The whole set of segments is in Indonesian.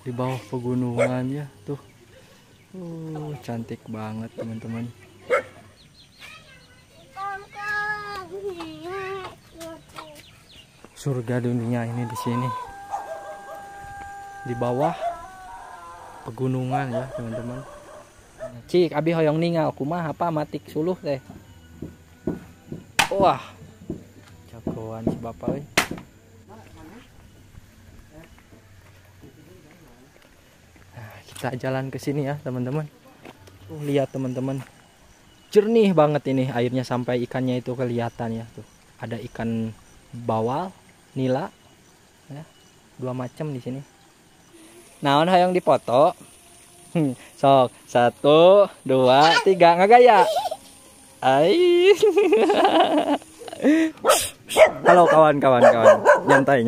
di bawah pegunungan ya tuh. Cantik banget teman-teman. Surga dunia ini di sini. Di bawah pegunungan ya teman-teman. Cik abi hoyong ningal kumaha apa matik suluh teh. Wah. Jagoan si bapak euy. Nah, kita jalan ke sini ya teman-teman. Lihat teman-teman. Jernih banget ini airnya sampai ikannya itu kelihatan ya tuh. Ada ikan bawal, nila ya. Dua macam di sini. Naon hayang dipoto? Sok 1, 2, 3 ngagaya. Ai. Halo kawan-kawan. Nyantai.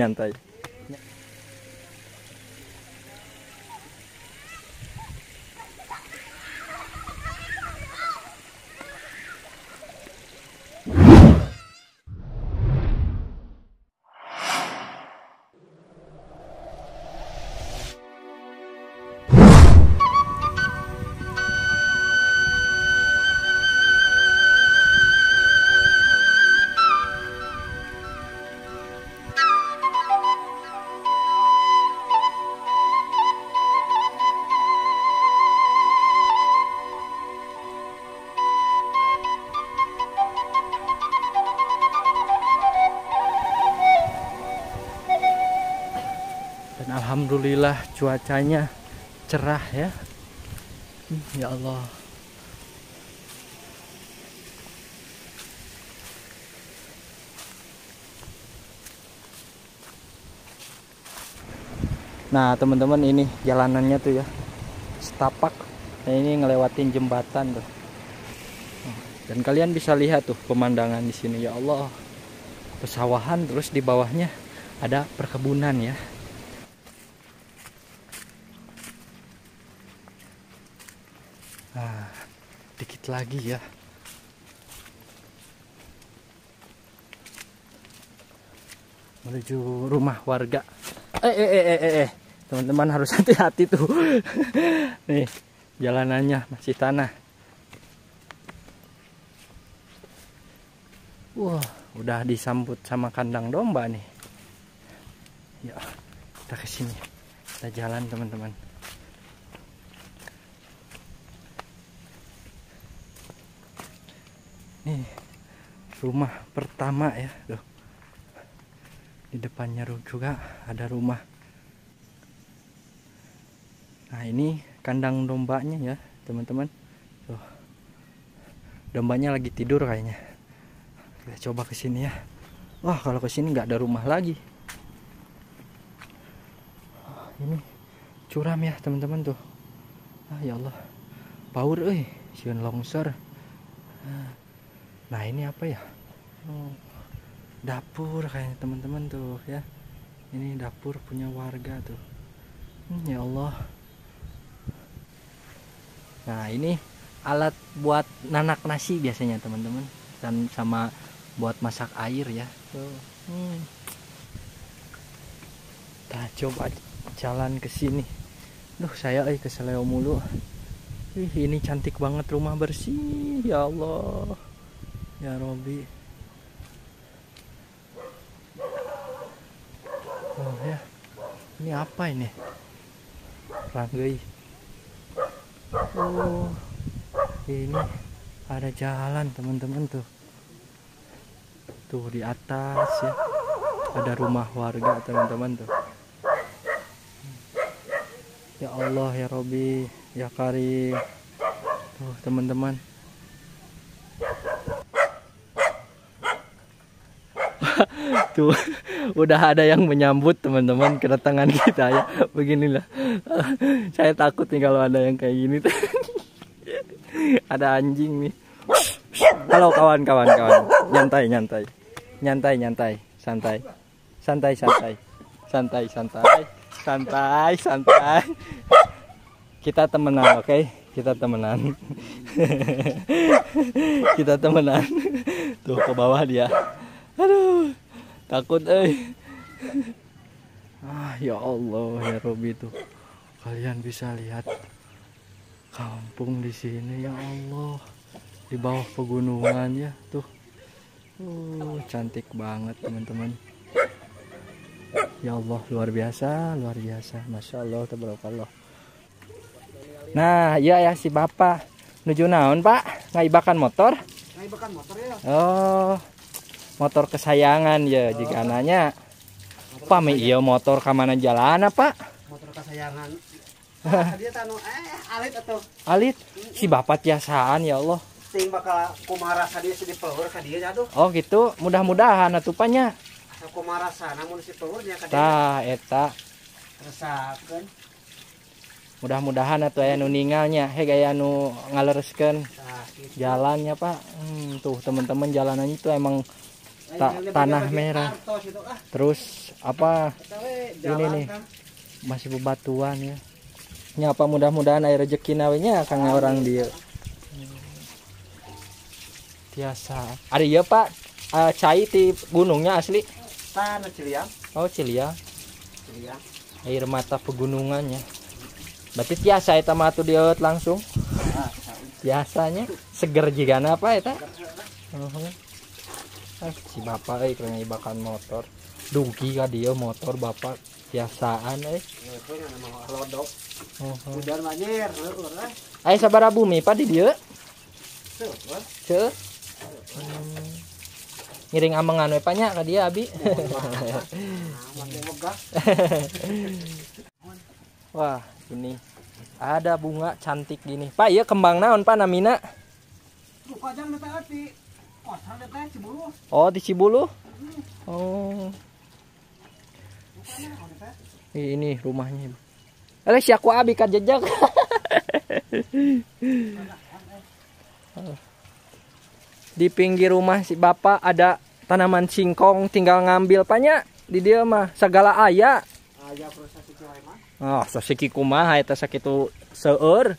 Dan alhamdulillah cuacanya cerah ya. Ya Allah. Nah teman-teman ini jalanannya tuh ya setapak. Nah, ini ngelewatin jembatan tuh. Dan kalian bisa lihat tuh pemandangan di sini ya Allah. Pesawahan terus di bawahnya ada perkebunan ya. Nah, dikit lagi ya. Menuju rumah warga. Teman-teman harus hati-hati tuh. Nih, jalanannya masih tanah. Wah, udah disambut sama kandang domba nih. Ya, kita ke sini. Kita jalan, teman-teman. Nih, rumah pertama ya, tuh. Di depannya juga ada rumah. Nah, ini kandang dombanya ya, teman-teman. Tuh. Dombanya lagi tidur kayaknya. Kita coba ke sini ya. Wah, kalau ke sini nggak ada rumah lagi. Ini curam ya, teman-teman tuh. Ah, ya Allah. Baur euy, sieun longsor. Nah, ini apa ya? Dapur kayaknya teman-teman tuh ya. Ini dapur punya warga tuh. Ya Allah. Nah, ini alat buat nanak nasi biasanya teman-teman, dan sama buat masak air ya tuh. Kita coba jalan ke sini. Duh, saya keseleo mulu. Ini cantik banget, rumah bersih ya Allah ya Robi. Oh ya, ini apa ini? Ranggei. Oh, ini ada jalan teman-teman tuh. Tuh di atas ya, ada rumah warga teman-teman tuh. Ya Allah ya Robi ya Karim. Tuh teman-teman. Tuh udah ada yang menyambut teman-teman kedatangan kita ya. Beginilah. Saya takut nih kalau ada yang kayak gini. Ada anjing nih. Halo kawan-kawan. Nyantai. Santai. Kita temenan, oke? Kita temenan. Tuh ke bawah dia. Aduh, takut Ah, ya Allah ya Robi tuh. Kalian bisa lihat kampung di sini, ya Allah, di bawah pegunungan ya tuh. Cantik banget teman-teman. Ya Allah, luar biasa, masya Allah, tabarakallah. Nah, iya ya si bapak nuju naon pak, ngaibakan motor. Ngaibakan motor ya. Oh, motor kesayangan ya jika nanya. Pami iya motor kamana jalan pak? Motor kesayangan. Dia tanu alit atau alit si bapak tiasaan ya Allah. Ting bakal kumara sadia si dipelur ka dieu nya tuh. Oh gitu, mudah-mudahan atupanya. Kumara sana mun si pelurnya ka dieu. Tah eta. Resakeun. Mudah-mudahan atuh aya nu ningalnya, hege aya nu ngalereskeun gitu. jalannya Pak. Tuh teman-teman jalanannya itu emang tanah merah. Terus apa? Ini nih masih bebatuan ya. Nyapa mudah-mudahan air rezeki nawenya kang orang dia. Tiasa. Ada ya Pak, cai di gunungnya asli. Tanah Ciliang. Oh Ciliang. Ciliang. Air mata pegunungannya. Berarti tiasa eta mah atuh diot langsung. Biasanya seger juga apa eta? Si bapak keur ngaibakan motor. Dugi ka dia motor bapak biasaan Lodok. Hujan banjir, Aya sabaraha bumi Pak di dieu? Ceu. Ngiring amengan we panya ka dia abi. Wah, ini ada bunga cantik gini. Pak, iya kembang naon Pak namina? Oh, di Cibulu. Oh. Ini rumahnya. Si aku abi ka jejak. Di pinggir rumah si bapak ada tanaman singkong, tinggal ngambil panya di dia mah segala aya. Oh, sasiki kumaha eta sakitu seueur.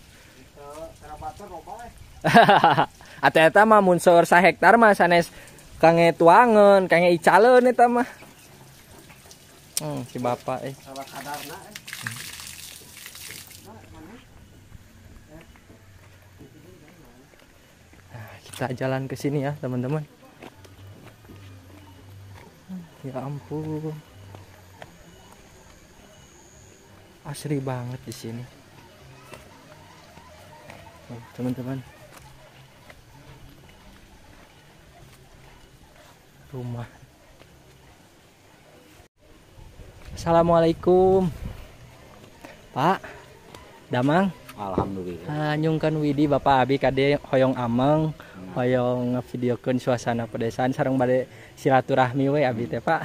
Atuh eta mah mun seueur sahektar mah sanes kange tuangeun, kange icaleun eta mah. Si bapak Nah, kita jalan ke sini ya, teman-teman. Ya ampun. Asri banget di sini. Teman-teman. Rumah. Assalamualaikum. Pak. Damang. Alhamdulillah. Nyungkeun widi Bapak abi kade hoyong ameng, hoyong ngavideokeun suasana pedesaan sareng bade silaturahmi we abi teh Pak.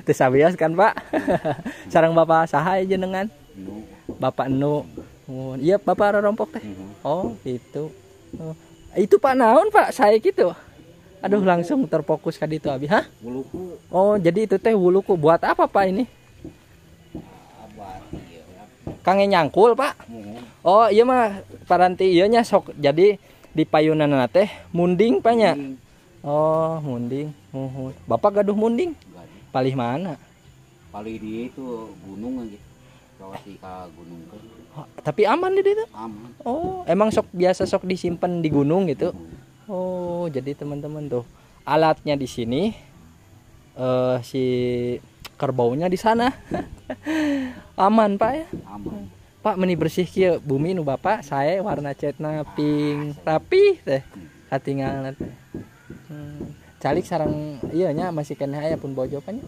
Teu sabios kan Pak. Sareng Bapak saha jenengan? Bapak Enu. Oh, iya Bapak rorompok teh. Oh, gitu. Oh. Itu Pak naon Pak? Saya gitu. Aduh langsung terfokus ka ditu abi, hah? Wuluku. Oh, jadi itu teh wuluku buat apa Pak ini? Kange nyangkul Pak. Oh iya mah paranti iya nya sok jadi di payunanna teh munding panya. Oh munding. Bapak gaduh munding? Palih mana? Palih di itu gunung gitu. Bawa si ka gunung kan. Tapi aman di situ? Aman. Oh emang sok biasa sok disimpan di gunung gitu. Oh jadi teman-teman tuh alatnya di sini si kerbaunya di sana. Aman Pak ya? Aman. Pak meni bersih kieu bumi nu Bapak saya warna catna pink rapi teh katinggalna teh. Calik sareng ieu nya masih kena aya pun bojo nya.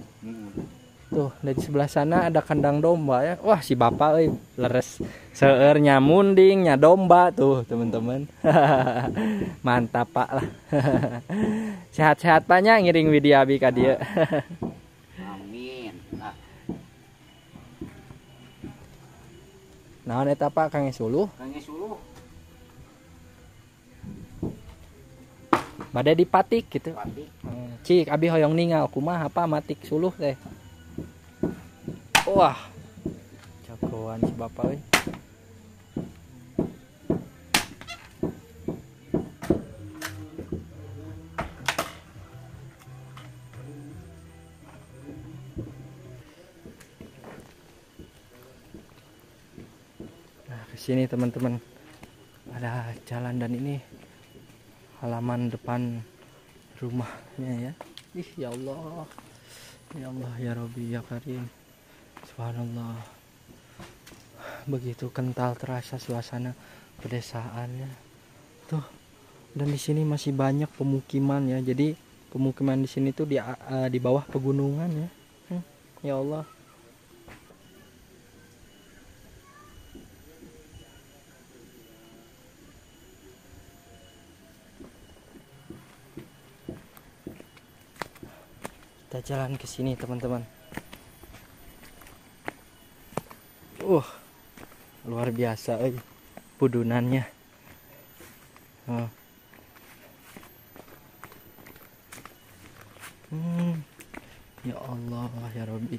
Tuh dari sebelah sana ada kandang domba ya. Wah si Bapak euy leres seueur nya munding nya domba tuh teman-teman. Mantap Pak lah. Sehat-sehat Pak nya ngiring video abi ka dieu. Naon eta Pak Kange Suluh? Kange Suluh. Bade dipatik gitu. Patik. Cik abi hoyong ningal kumaha apa matik suluh teh. Wah. Jagoan si Bapak euy. ke sini teman-teman. Ada jalan dan ini halaman depan rumahnya ya. Ih ya Allah. Ya Allah ya Rabbi ya Karim. Subhanallah. Begitu kental terasa suasana pedesaannya. Tuh. Dan di sini masih banyak pemukiman ya. Jadi pemukiman di sini tuh di bawah pegunungan ya. Ya Allah. Kita jalan ke sini teman-teman. Luar biasa pudunannya. Ya Allah ya Rabbi.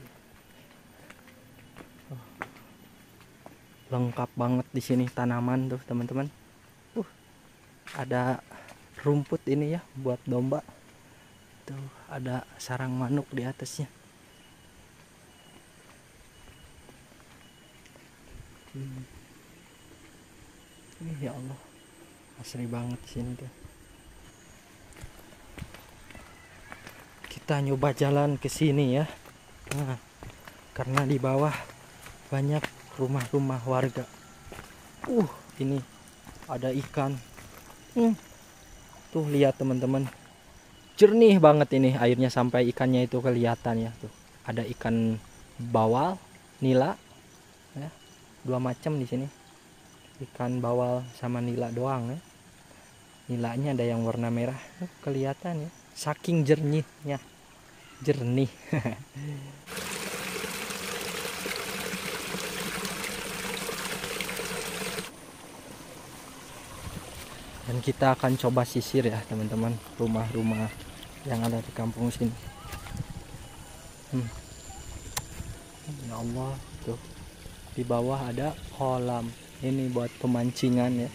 Lengkap banget di sini tanaman tuh teman-teman. Ada rumput ini ya buat domba. Tuh ada sarang manuk di atasnya. Ya Allah, asri banget di sini tuh. Kita nyoba jalan ke sini ya. Karena di bawah banyak rumah-rumah warga. Ini ada ikan. Tuh lihat teman-teman. Jernih banget ini airnya sampai ikannya itu kelihatan ya tuh. Ada ikan bawal, nila. Ya. 2 macam di sini. Ikan bawal sama nila doang ya. Nilanya ada yang warna merah. Kelihatan ya. Saking jernihnya. Jernih. Dan kita akan coba sisir ya teman-teman rumah-rumah yang ada di kampung sini. Ya Allah tuh di bawah ada kolam ini buat pemancingan ya.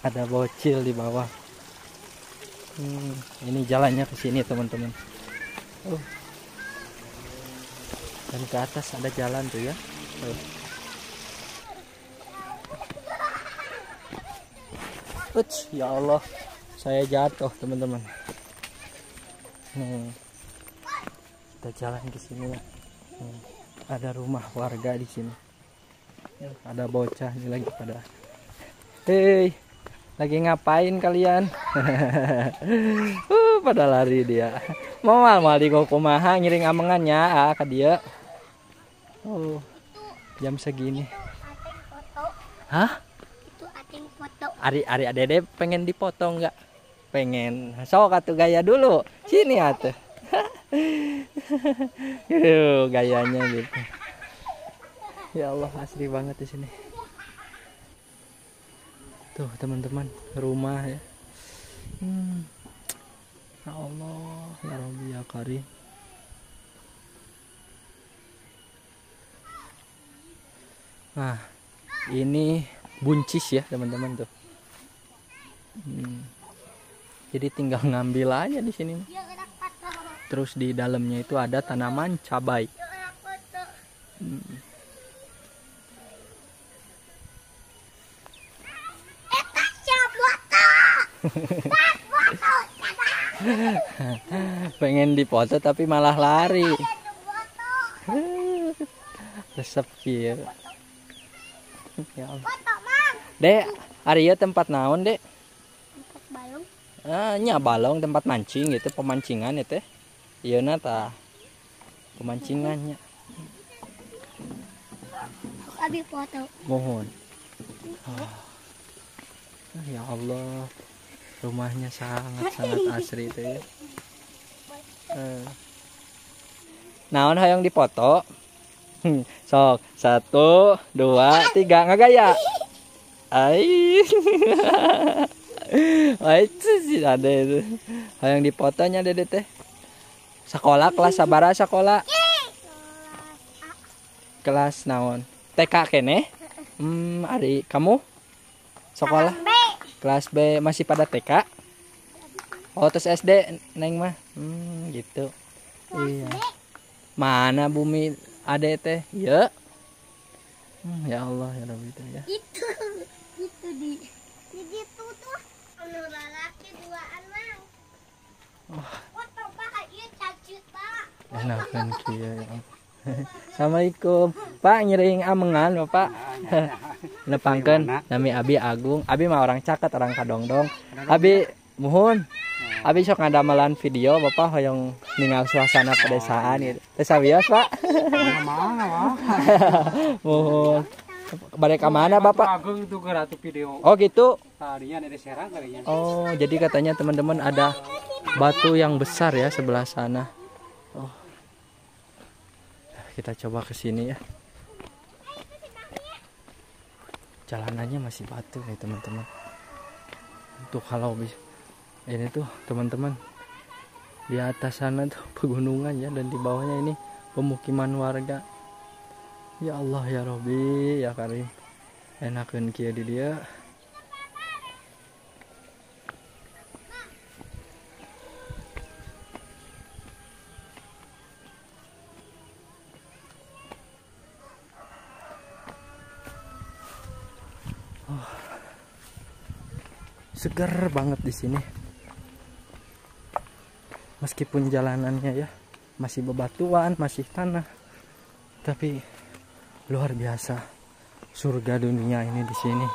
Ada bocil di bawah. Ini jalannya ke sini teman-teman. Dan ke atas ada jalan tuh ya. Ya Allah, saya jatuh teman-teman. Kita jalan ke sini ya. Ada rumah warga di sini. Ada bocah ini lagi pada. Hei, lagi ngapain kalian? Pada lari dia. Mau di kumaha ngiring amengannya ke dia. Jam segini. Hah? Itu ating foto. Ari Dede pengen dipoto enggak? Pengen. Sok atuh gaya dulu. Sini atuh. Gayanya gitu. Ya Allah, asli banget di sini. Tuh teman-teman, rumah ya. Ya Allah, ya Rabbi ya Karim. Nah, ini buncis ya teman-teman tuh. Jadi tinggal ngambil aja di sini. Terus di dalamnya itu ada tanaman cabai. Pengen dipoto tapi malah lari. Resep ya. Ya Allah. Dek, Arya tempat naon, Dek? Tempat balong. Nya balong tempat mancing gitu, pemancingan itu. Iya nata. Pemancingannya. Abi foto. Mohon. Ya Allah. Rumahnya sangat asri itu ya. Naon hayang dipoto? Sok 1, 2, 3 ngagaya. Ai. Wah itu sih ada itu. Hayang dipotonya Dede teh. Sekolah kelas sabara sekolah? Kelas naon? TK kene? Ari kamu? Sekolah? B. Kelas B masih pada TK? Oh, terus SD Neng mah. Gitu. Iya. Mana Bumi Ade teh? Ya. Ya Allah ya Rabbi itu ya. Itu di gitu tuh anu lalaki duaan mang. Foto Pak ieu cacut Pak. Enakan kieu ya. Assalamualaikum. Pak ngiring amengan Bapak. Nepangkeun nami Abi Agung. Abi mah orang Caket, orang Kadongdong. Abi muhun. Abi sok ngadamelan video Bapak hoyong ningal suasana pedesaan gitu. Teh sawios Pak. Mana wah? Muhun. Balik ke mana Bapak? Agung itu ke ratu video. Oh gitu. Tadinya ada Serang kalinya. Oh, jadi katanya teman-teman ada batu yang besar ya sebelah sana. Oh. Kita coba ke sini ya. Jalanannya masih batu nih teman-teman. Tuh kalau ini tuh teman-teman di atas sana tuh pegunungan ya, dan di bawahnya ini pemukiman warga. Ya Allah ya Robbi ya Karim, enakeun kieu di dia. Segar banget di sini. Meskipun jalanannya ya masih bebatuan, masih tanah, tapi luar biasa. Surga dunia ini di sini.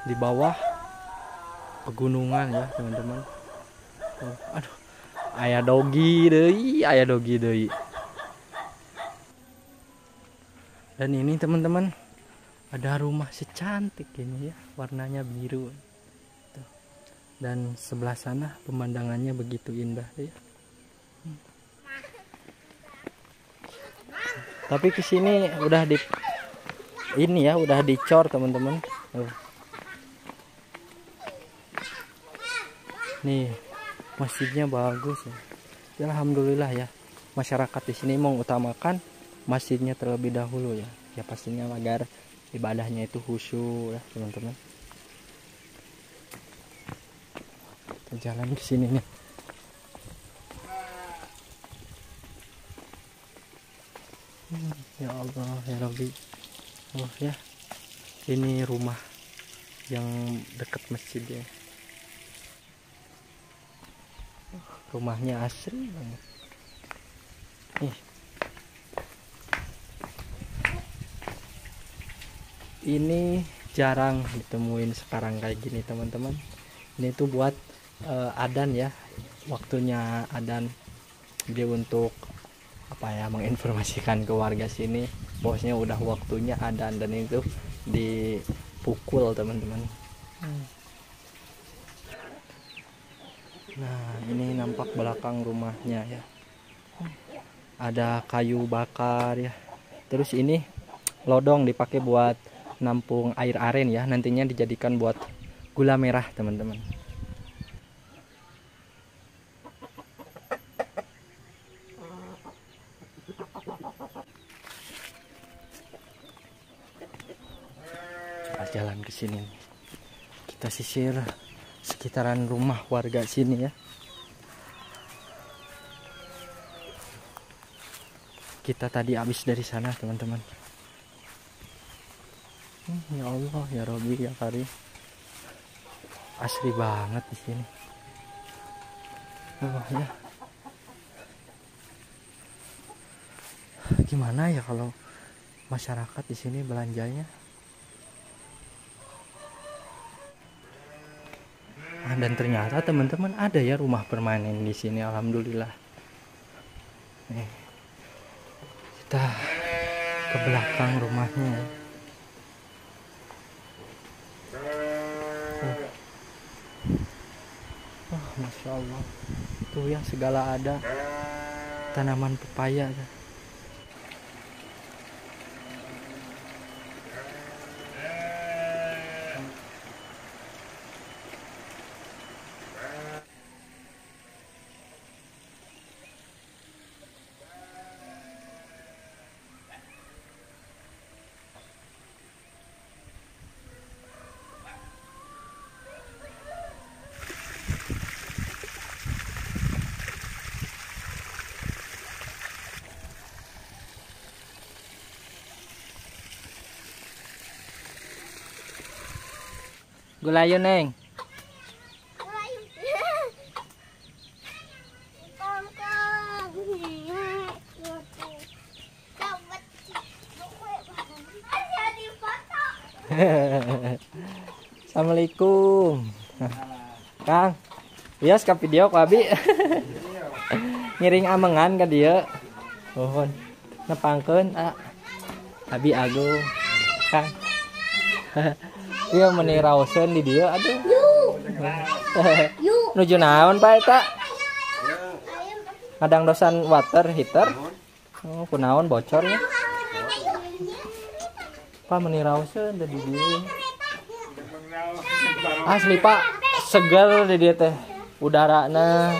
Di bawah pegunungan ya, teman-teman. Oh, aduh. Aya dogi deui. Dan ini teman-teman, ada rumah secantik ini ya, warnanya biru. Tuh. Dan sebelah sana pemandangannya begitu indah ya. Tapi kesini udah udah dicor teman-teman. Nih masjidnya bagus ya. Ya alhamdulillah ya, masyarakat di sini mengutamakan masjidnya terlebih dahulu ya. Ya pastinya agar ibadahnya itu khusyuk ya teman-teman. Kita jalan ke sini nih. Ya Allah ya Rabbi. Oh ya, ini rumah yang dekat masjid ya. Rumahnya asri banget. Nih. Ini jarang ditemuin sekarang kayak gini teman-teman. Ini tuh buat adan ya, waktunya adan. Jadi untuk apa ya, menginformasikan ke warga sini bosnya udah waktunya adan, dan itu dipukul teman-teman. Nah ini nampak belakang rumahnya ya, ada kayu bakar ya. Terus ini lodong dipakai buat nampung air aren ya, nantinya dijadikan buat gula merah teman-teman. Kita jalan ke sini, kita sisir sekitaran rumah warga sini ya. Kita tadi habis dari sana teman-teman. Ya Allah ya Robbi ya Karim, asri banget di sini. Oh ya, gimana ya kalau masyarakat di sini belanjanya? Dan ternyata teman-teman ada ya rumah permanen di sini, alhamdulillah. Nih, kita ke belakang rumahnya. Oh, Masya Allah, tuh ya segala ada, tanaman pepaya. Gulayo neng. Assalamualaikum. Kang. Iya ska video ku abi. Ngiring amengan ka dieu. Mohon. Nepangkeun abi agung. Kang. Iya meuni raoseun di dieu aduh. Nuju naon Pak eta? Kadang dosan water heater. Oh, kunaon bocornya? Pak meuni raoseun di dieu. Asli Pak, segar di dia teh udarana.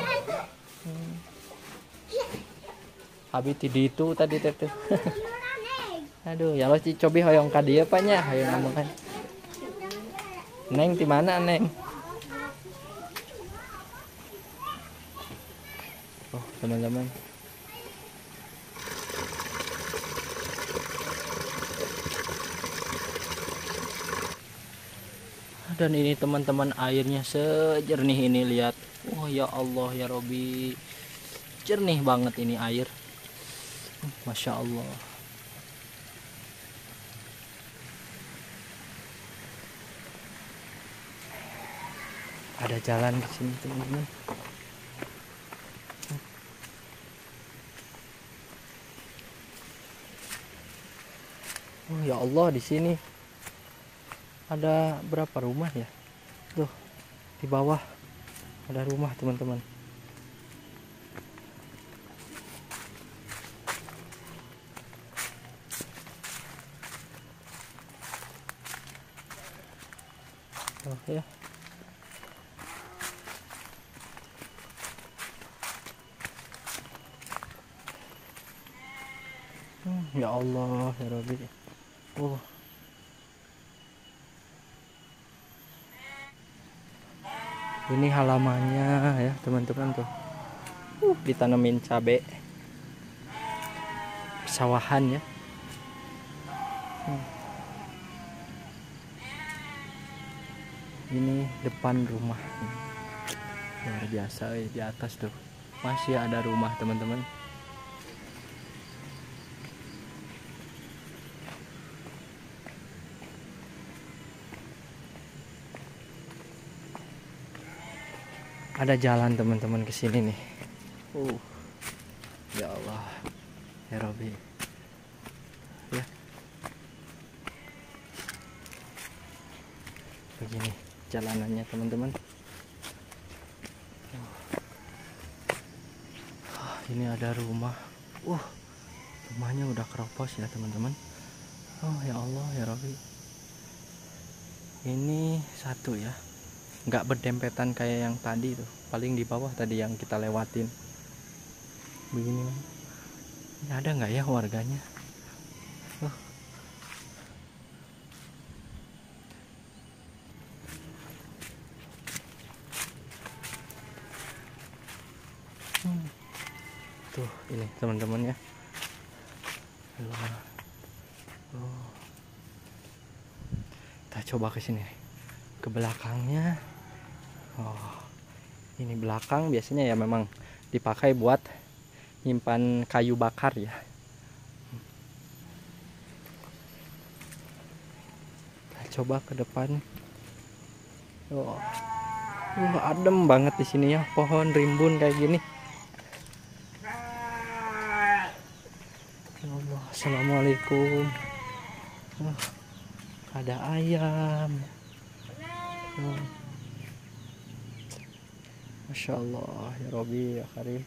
Habis di itu tadi teh. Aduh, ya lo cobi hoyong ka dieu Pak nya, hoyong ngomongkan. Neng di mana Neng? Oh, teman-teman. Dan ini teman-teman airnya sejernih ini lihat. Oh ya Allah ya Robi, jernih banget ini air. Masya Allah. Ada jalan di sini teman-teman. Oh ya Allah di sini. Ada berapa rumah ya? Tuh, di bawah ada rumah teman-teman. Oh ya. Ya Allah ya Rabbi. Oh. Ini halamannya ya teman-teman tuh. Ditanemin cabai. Pesawahan ya. Ini depan rumah. Luar biasa di atas tuh. Masih ada rumah teman-teman. Ada jalan teman-teman ke sini nih. Ya Allah. Ya Rabbi. Ya. Begini jalanannya teman-teman. Ini ada rumah. Rumahnya udah keropos ya teman-teman. Oh ya Allah ya Rabbi. Ini satu ya. Nggak berdempetan kayak yang tadi tuh, paling di bawah tadi yang kita lewatin. Begini ada nggak ya warganya? Tuh ini teman-teman ya. Kita coba ke sini, ke belakangnya. Ini belakang biasanya ya memang dipakai buat nyimpan kayu bakar ya. Kita coba ke depan. Adem banget di sini ya, pohon rimbun kayak gini. Ya Allah, assalamualaikum. Ada ayam. Masya Allah ya Rabbi ya Karim.